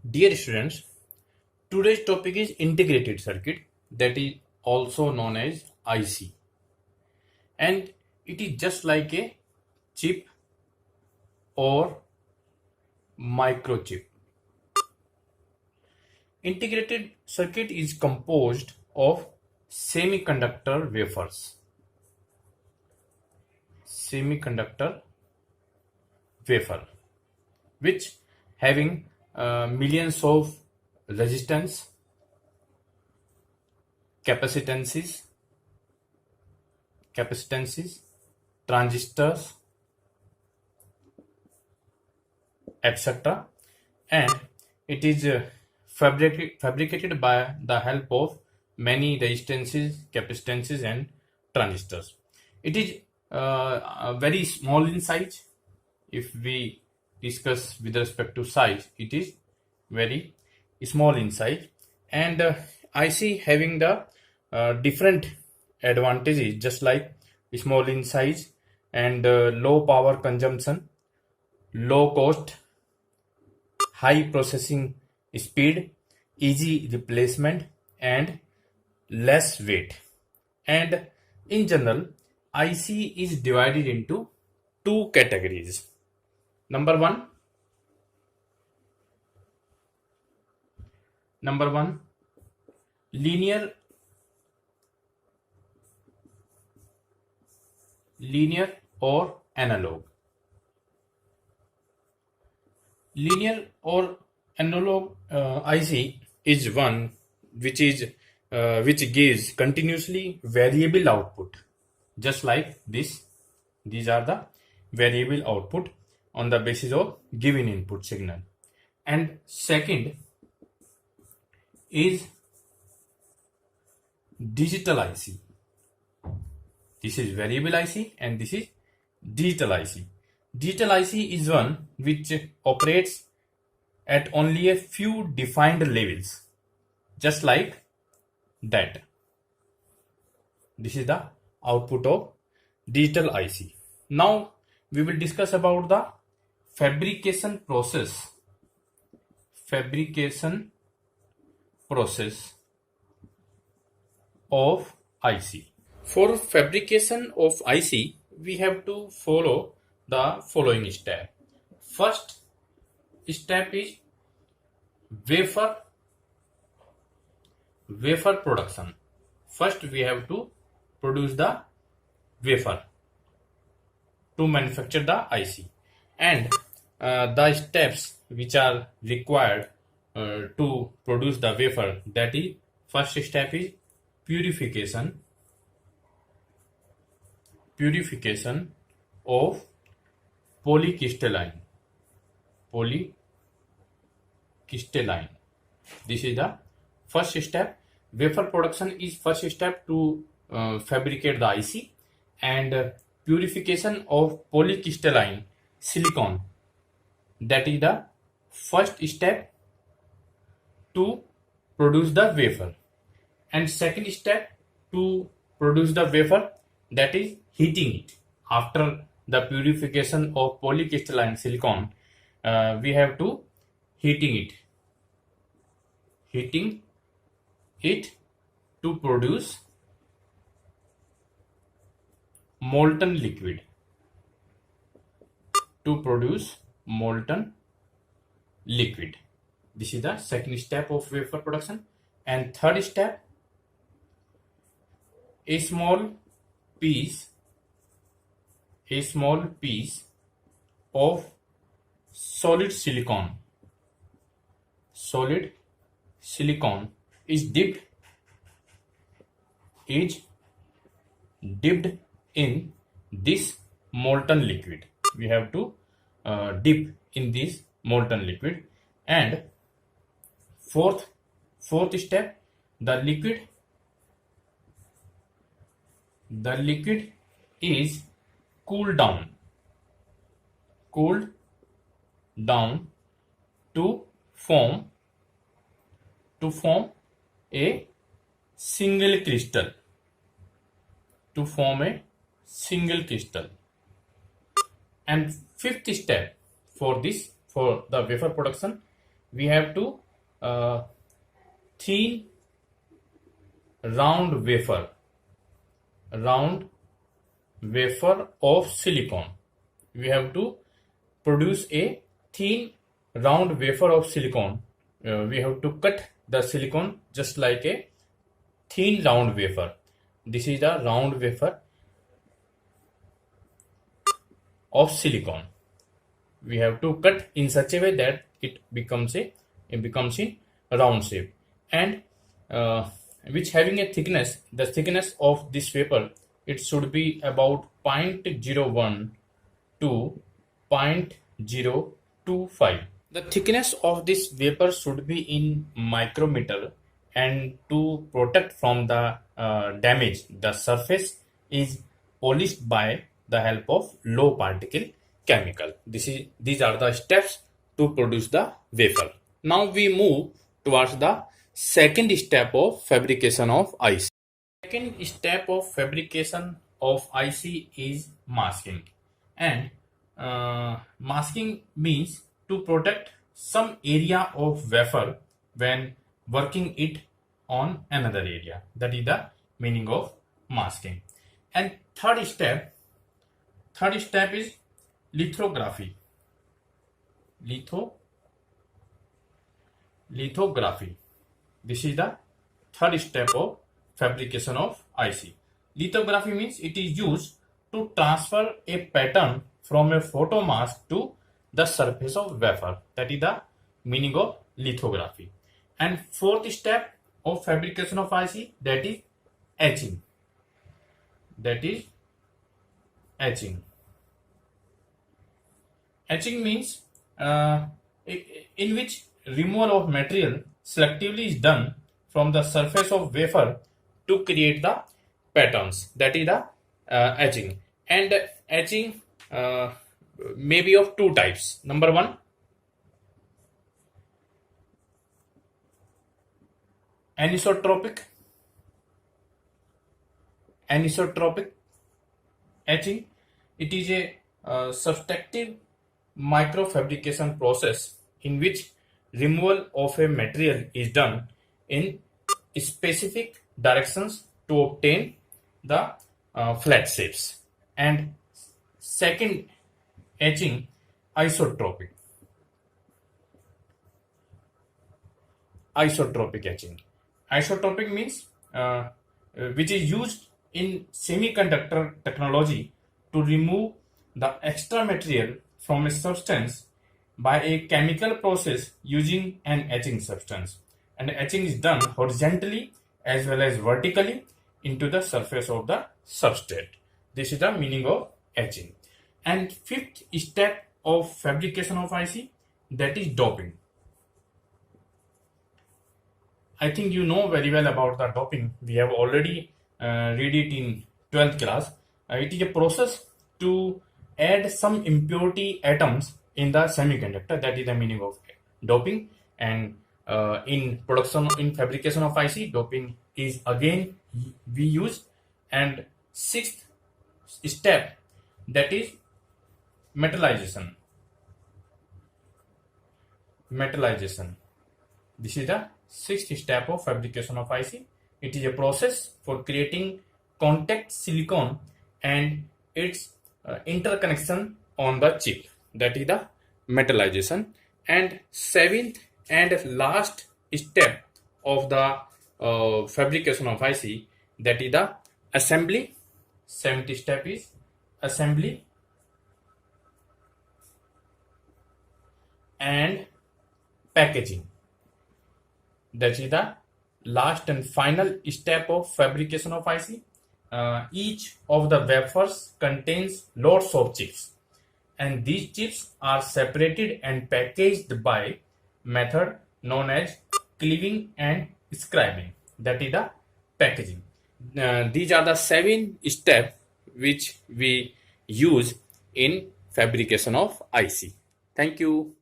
Dear students, today's topic is integrated circuit, that is also known as IC, and it is just like a chip or microchip. Integrated circuit is composed of semiconductor wafers. Semiconductor wafer, which having millions of resistance, capacitances, transistors, etc. And it is fabricated by the help of many resistances, capacitances, and transistors. It is very small in size. If we discuss with respect to size, it is very small in size, and IC having the different advantages, just like small in size and low power consumption, low cost, high processing speed, easy replacement, and less weight. And in general, IC is divided into two categories. Number one, linear or analog. Linear or analog IC is one which gives continuously variable output, just like this. These are the variable output on the basis of given input signal. And second is digital IC. This is variable IC and this is digital IC. Digital IC is one which operates at only a few defined levels, just like that. This is the output of digital IC. Now we will discuss about the fabrication process. Fabrication process of IC. For fabrication of IC, we have to follow the following step. First step is wafer production. First we have to produce the wafer to manufacture the IC, and the steps which are required to produce the wafer, that is, first step is purification of polycrystalline. This is the first step. Wafer production is first step to fabricate the IC, and purification of polycrystalline silicon, that is the first step to produce the wafer. And second step to produce the wafer, that is heating it. After the purification of polycrystalline silicon, we have to heating it to produce molten liquid. This is the second step of wafer production. And third step, a small piece of solid silicon is dipped in this molten liquid. We have to dip in this molten liquid. And fourth step, the liquid is cooled down to form a single crystal. And fifth step for the wafer production we have to thin round wafer of silicon. We have to produce a thin round wafer of silicon. We have to cut the silicon just like a thin round wafer. This is the round wafer of silicon. We have to cut in such a way that it becomes in round shape, and which having a thickness, the thickness of this wafer, it should be about 0.01 to 0.025. The thickness of this vapor should be in micrometer, and to protect from the damage, the surface is polished by the help of low particle chemical. These are the steps to produce the wafer. Now we move towards the second step of fabrication of IC. Second step of fabrication of IC is masking, and masking means to protect some area of wafer when working it on another area. That is the meaning of masking. And third step is lithography. Lithography. This is the third step of fabrication of IC. Lithography means it is used to transfer a pattern from a photo mask to the surface of wafer. That is the meaning of lithography. And fourth step of fabrication of IC, that is etching. Etching means in which removal of material selectively is done from the surface of wafer to create the patterns. That is the etching. And etching may be of two types. Number one, anisotropic etching. It is a subtractive microfabrication process in which removal of a material is done in specific directions to obtain the flat shapes. And second etching, isotropic etching. Isotropic means which is used in semiconductor technology to remove the extra material from a substance by a chemical process using an etching substance. And etching is done horizontally as well as vertically into the surface of the substrate. This is the meaning of etching. And fifth step of fabrication of IC, that is doping. I think you know very well about the doping. We have already read it in 12th class. It is a process to add some impurity atoms in the semiconductor. That is the meaning of doping. And in fabrication of IC, doping is again we use. And sixth step, that is metallization. This is the sixth step of fabrication of IC. It is a process for creating contact silicon and its interconnection on the chip. That is the metallization. And seventh and last step of the fabrication of IC, that is the assembly. Seventh step is assembly. And packaging. That is the last and final step of fabrication of IC. Each of the wafers contains lots of chips, and these chips are separated and packaged by method known as cleaving and scribing. That is the packaging. These are the 7 steps which we use in fabrication of IC. Thank you.